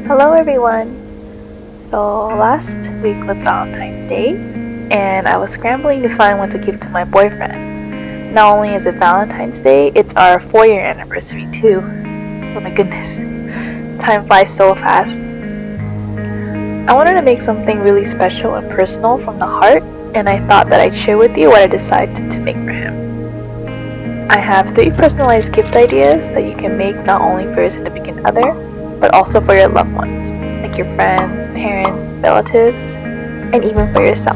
Hello everyone! So last week was Valentine's Day, and I was scrambling to find what to give to my boyfriend. Not only is it Valentine's Day, it's our 4-year anniversary too. Oh my goodness, time flies so fast. I wanted to make something really special and personal from the heart, and I thought that I'd share with you what I decided to make for him. I have 3 personalized gift ideas that you can make not only for your significant other, but also for your loved ones, like your friends, parents, relatives, and even for yourself.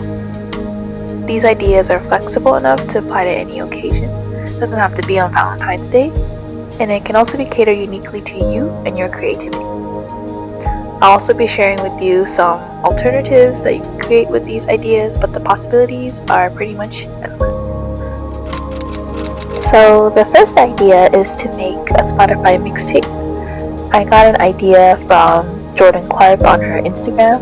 These ideas are flexible enough to apply to any occasion. It doesn't have to be on Valentine's Day, and it can also be catered uniquely to you and your creativity. I'll also be sharing with you some alternatives that you can create with these ideas, but the possibilities are pretty much endless. So the first idea is to make a Spotify mixtape. I got an idea from Jordan Clark on her Instagram.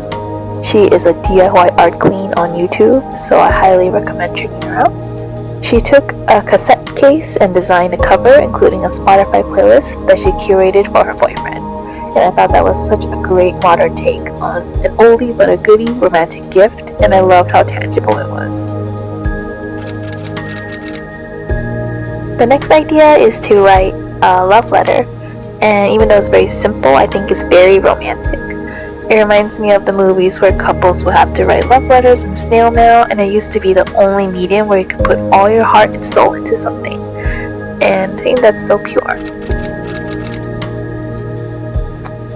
She is a DIY art queen on YouTube, so I highly recommend checking her out. She took a cassette case and designed a cover, including a Spotify playlist that she curated for her boyfriend. And I thought that was such a great modern take on an oldie but a goodie romantic gift, and I loved how tangible it was. The next idea is to write a love letter. And even though it's very simple, I think it's very romantic. It reminds me of the movies where couples would have to write love letters and snail mail, and it used to be the only medium where you could put all your heart and soul into something. And I think that's so pure.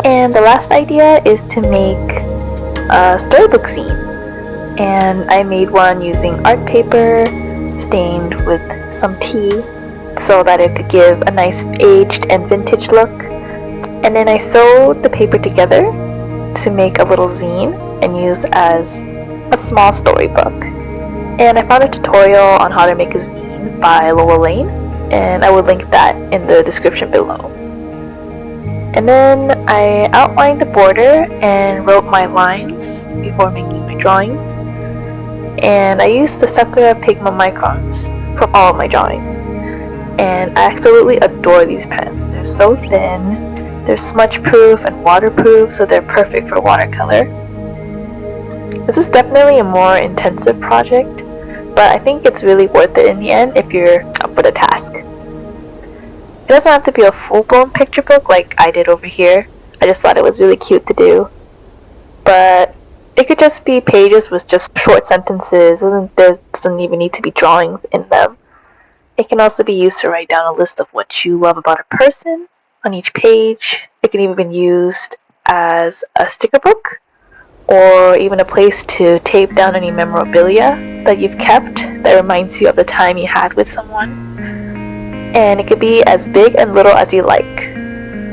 And the last idea is to make a storybook scene. And I made one using art paper stained with some tea, so that it could give a nice aged and vintage look. And then I sewed the paper together to make a little zine and use as a small storybook. And I found a tutorial on how to make a zine by Lola Lane, and I would link that in the description below. And then I outlined the border and wrote my lines before making my drawings. And I used the Sakura pigma microns for all of my drawings. And I absolutely adore these pens. They're so thin, they're smudge proof and waterproof, so they're perfect for watercolor. This is definitely a more intensive project, but I think it's really worth it in the end if you're up for the task. It doesn't have to be a full-blown picture book like I did over here. I just thought it was really cute to do. But it could just be pages with just short sentences. There doesn't even need to be drawings in them. It can also be used to write down a list of what you love about a person on each page. It can even be used as a sticker book, or even a place to tape down any memorabilia that you've kept that reminds you of the time you had with someone. And it could be as big and little as you like.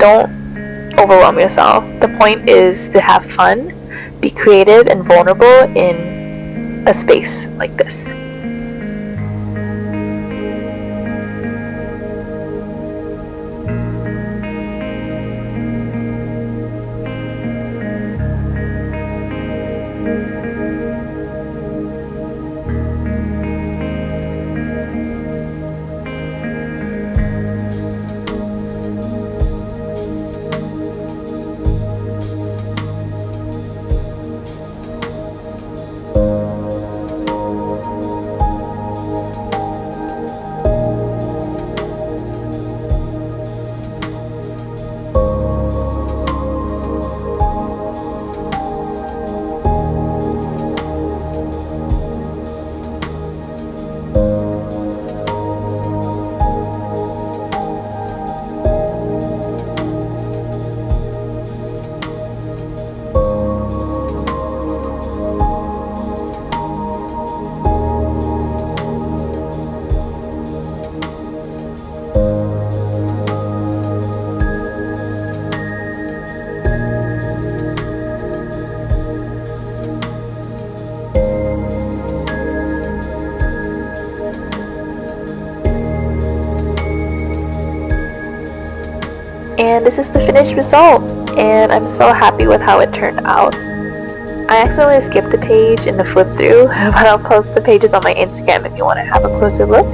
Don't overwhelm yourself. The point is to have fun, be creative and vulnerable in a space like this. And this is the finished result, and I'm so happy with how it turned out. I accidentally skipped a page in the flip through, but I'll post the pages on my Instagram if you want to have a closer look.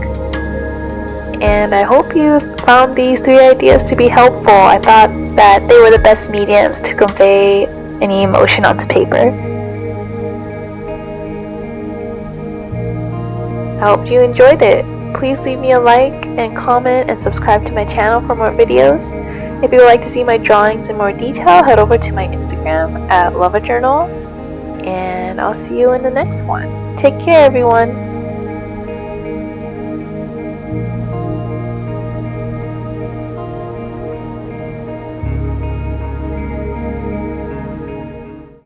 And I hope you found these 3 ideas to be helpful. I thought that they were the best mediums to convey any emotion onto paper. I hope you enjoyed it. Please leave me a like and comment and subscribe to my channel for more videos. If you would like to see my drawings in more detail, head over to my Instagram at loveajournal, and I'll see you in the next one. Take care, everyone.